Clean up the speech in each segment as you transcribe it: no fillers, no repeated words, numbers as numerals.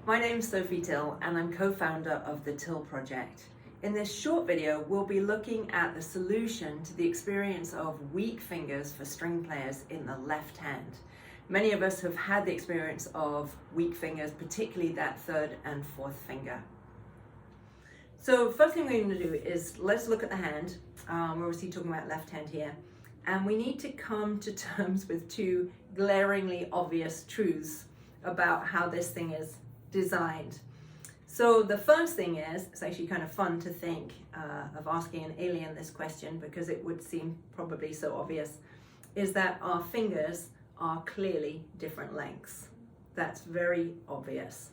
My name's Sophie Till and I'm co-founder of the Till Project. In this short video, we'll be looking at the solution to the experience of weak fingers for string players in the left hand. Many of us have had the experience of weak fingers, particularly that third and fourth finger. So first thing we're going to do is let's look at the hand. We're obviously talking about left hand here. And we need to come to terms with two glaringly obvious truths about how this thing is designed. So the first thing is, it's actually kind of fun to think of asking an alien this question because it would seem probably so obvious, is that our fingers are clearly different lengths. That's very obvious.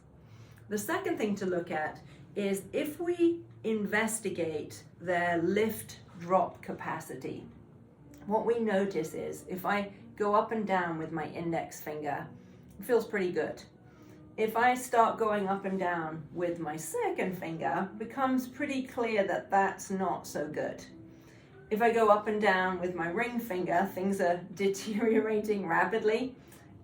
The second thing to look at is if we investigate their lift drop capacity, what we notice is if I go up and down with my index finger, it feels pretty good. If I start going up and down with my second finger, it becomes pretty clear that that's not so good. If I go up and down with my ring finger, things are deteriorating rapidly.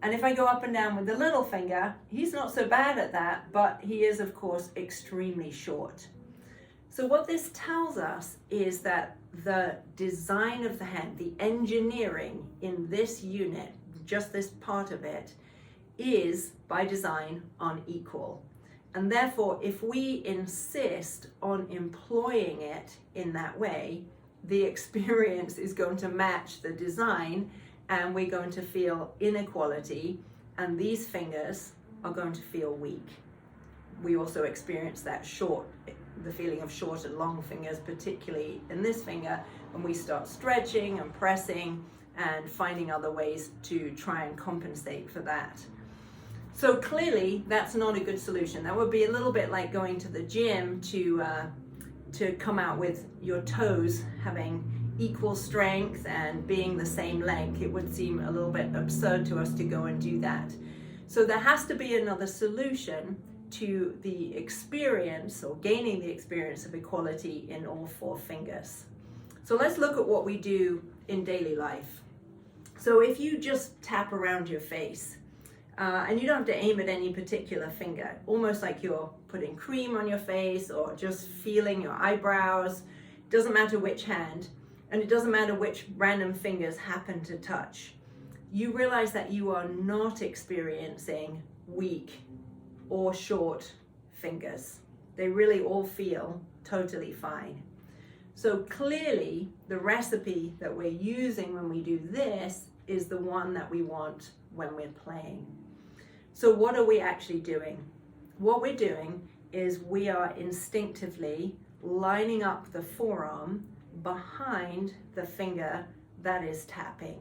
And if I go up and down with the little finger, he's not so bad at that, but he is, of course, extremely short. So what this tells us is that the design of the hand, the engineering in this unit, just this part of it, is by design unequal. And therefore, if we insist on employing it in that way, the experience is going to match the design and we're going to feel inequality and these fingers are going to feel weak. We also experience that the feeling of short and long fingers, particularly in this finger, when we start stretching and pressing and finding other ways to try and compensate for that. So clearly that's not a good solution. That would be a little bit like going to the gym to come out with your toes having equal strength and being the same length. It would seem a little bit absurd to us to go and do that. So there has to be another solution to the experience or gaining the experience of equality in all four fingers. So let's look at what we do in daily life. So if you just tap around your face, and you don't have to aim at any particular finger, almost like you're putting cream on your face or just feeling your eyebrows, doesn't matter which hand, and it doesn't matter which random fingers happen to touch. You realize that you are not experiencing weak or short fingers. They really all feel totally fine. So clearly the recipe that we're using when we do this is the one that we want when we're playing. So what are we actually doing? What we're doing is we are instinctively lining up the forearm behind the finger that is tapping.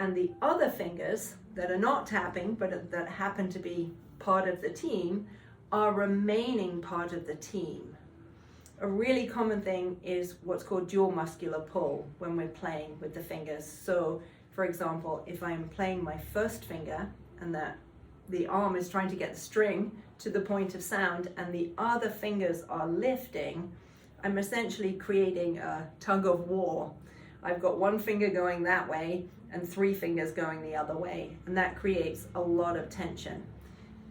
And the other fingers that are not tapping, but that happen to be part of the team, are remaining part of the team. A really common thing is what's called dual muscular pull when we're playing with the fingers. So, for example, if I'm playing my first finger and the arm is trying to get the string to the point of sound and the other fingers are lifting, I'm essentially creating a tug of war. I've got one finger going that way and three fingers going the other way, and that creates a lot of tension.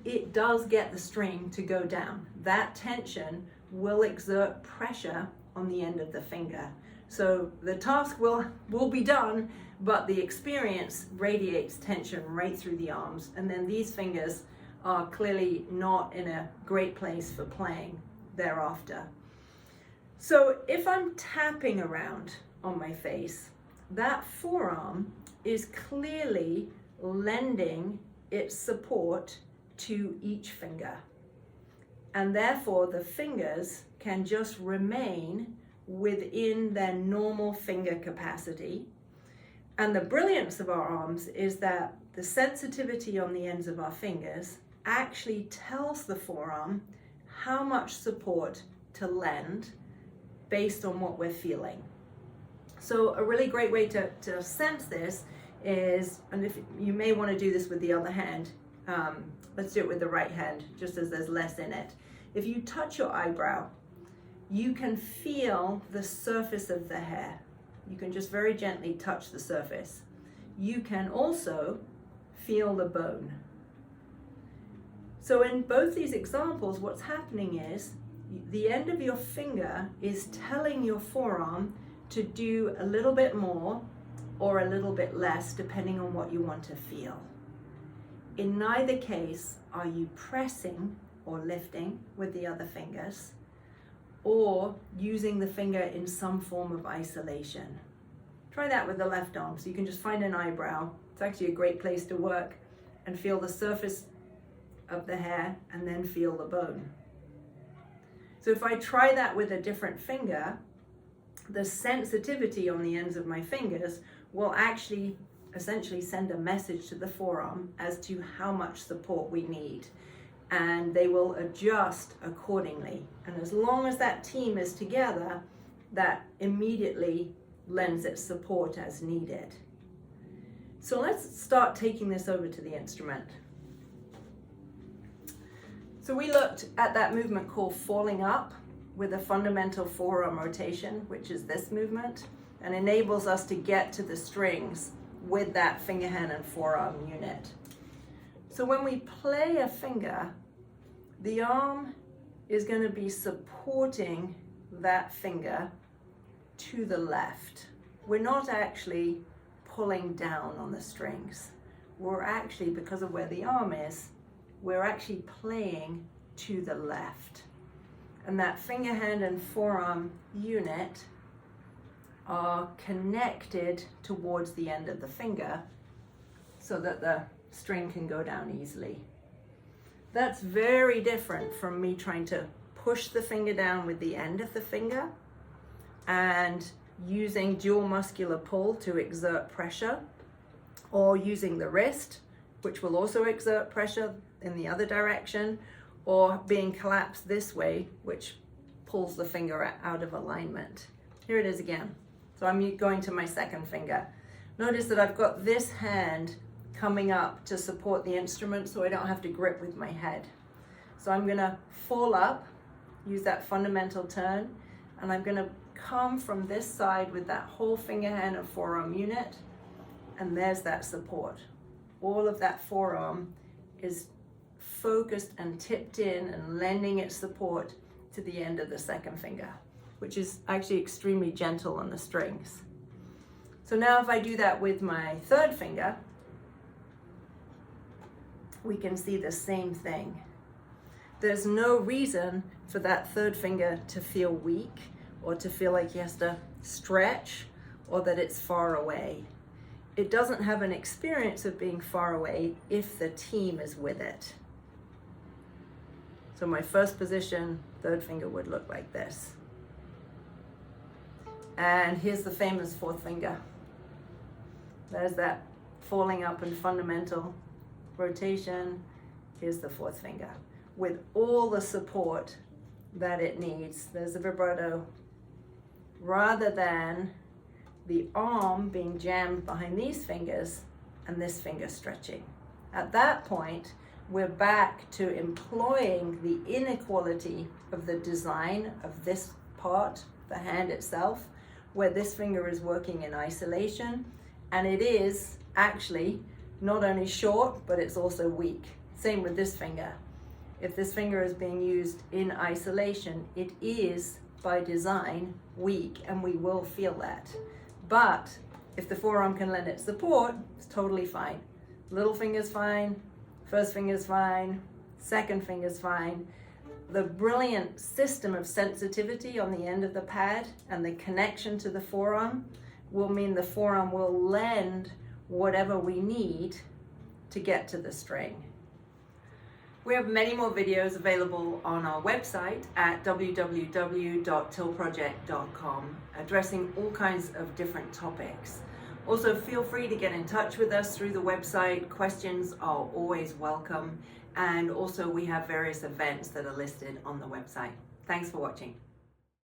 It does get the string to go down. That tension will exert pressure on the end of the finger. So the task will be done, but the experience radiates tension right through the arms, and then these fingers are clearly not in a great place for playing thereafter. So if I'm tapping around on my face, that forearm is clearly lending its support to each finger. And therefore the fingers can just remain within their normal finger capacity. And the brilliance of our arms is that the sensitivity on the ends of our fingers actually tells the forearm how much support to lend based on what we're feeling. So a really great way to sense this is, and if you may want to do this with the other hand, let's do it with the right hand, just as there's less in it. If you touch your eyebrow, you can feel the surface of the hair. You can just very gently touch the surface. You can also feel the bone. So in both these examples, what's happening is the end of your finger is telling your forearm to do a little bit more or a little bit less, depending on what you want to feel. In neither case are you pressing or lifting with the other fingers or using the finger in some form of isolation. Try that with the left arm. So you can just find an eyebrow. It's actually a great place to work and feel the surface of the hair and then feel the bone. So if I try that with a different finger, the sensitivity on the ends of my fingers will actually essentially send a message to the forearm as to how much support we need, and they will adjust accordingly. And as long as that team is together, that immediately lends its support as needed. So let's start taking this over to the instrument. So we looked at that movement called falling up with a fundamental forearm rotation, which is this movement, and enables us to get to the strings with that finger, hand, and forearm unit. So when we play a finger, the arm is going to be supporting that finger to the left. We're not actually pulling down on the strings. We're actually, because of where the arm is, we're actually playing to the left. And that finger, hand, and forearm unit are connected towards the end of the finger so that the string can go down easily. That's very different from me trying to push the finger down with the end of the finger and using dual muscular pull to exert pressure, or using the wrist, which will also exert pressure in the other direction, or being collapsed this way, which pulls the finger out of alignment. Here it is again. So I'm going to my second finger. Notice that I've got this hand coming up to support the instrument so I don't have to grip with my head. So I'm gonna fall up, use that fundamental turn, and I'm gonna come from this side with that whole finger, hand, and forearm unit, and there's that support. All of that forearm is focused and tipped in and lending its support to the end of the second finger, which is actually extremely gentle on the strings. So now if I do that with my third finger, we can see the same thing. There's no reason for that third finger to feel weak or to feel like he has to stretch or that it's far away. It doesn't have an experience of being far away if the team is with it. So my first position, third finger would look like this. And here's the famous fourth finger. There's that falling up and fundamental rotation. Here's the fourth finger with all the support that it needs. There's the vibrato, rather than the arm being jammed behind these fingers and this finger stretching. At that point, we're back to employing the inequality of the design of this part, the hand itself, where this finger is working in isolation, and it is actually not only short, but it's also weak. Same with this finger. If this finger is being used in isolation, it is by design weak, and we will feel that. But if the forearm can lend its support, it's totally fine. Little finger's fine, first finger's fine, second finger's fine. The brilliant system of sensitivity on the end of the pad and the connection to the forearm will mean the forearm will lend whatever we need to get to the string. We have many more videos available on our website at www.tillproject.com, addressing all kinds of different topics. Also, feel free to get in touch with us through the website. Questions are always welcome. And also, we have various events that are listed on the website. Thanks for watching.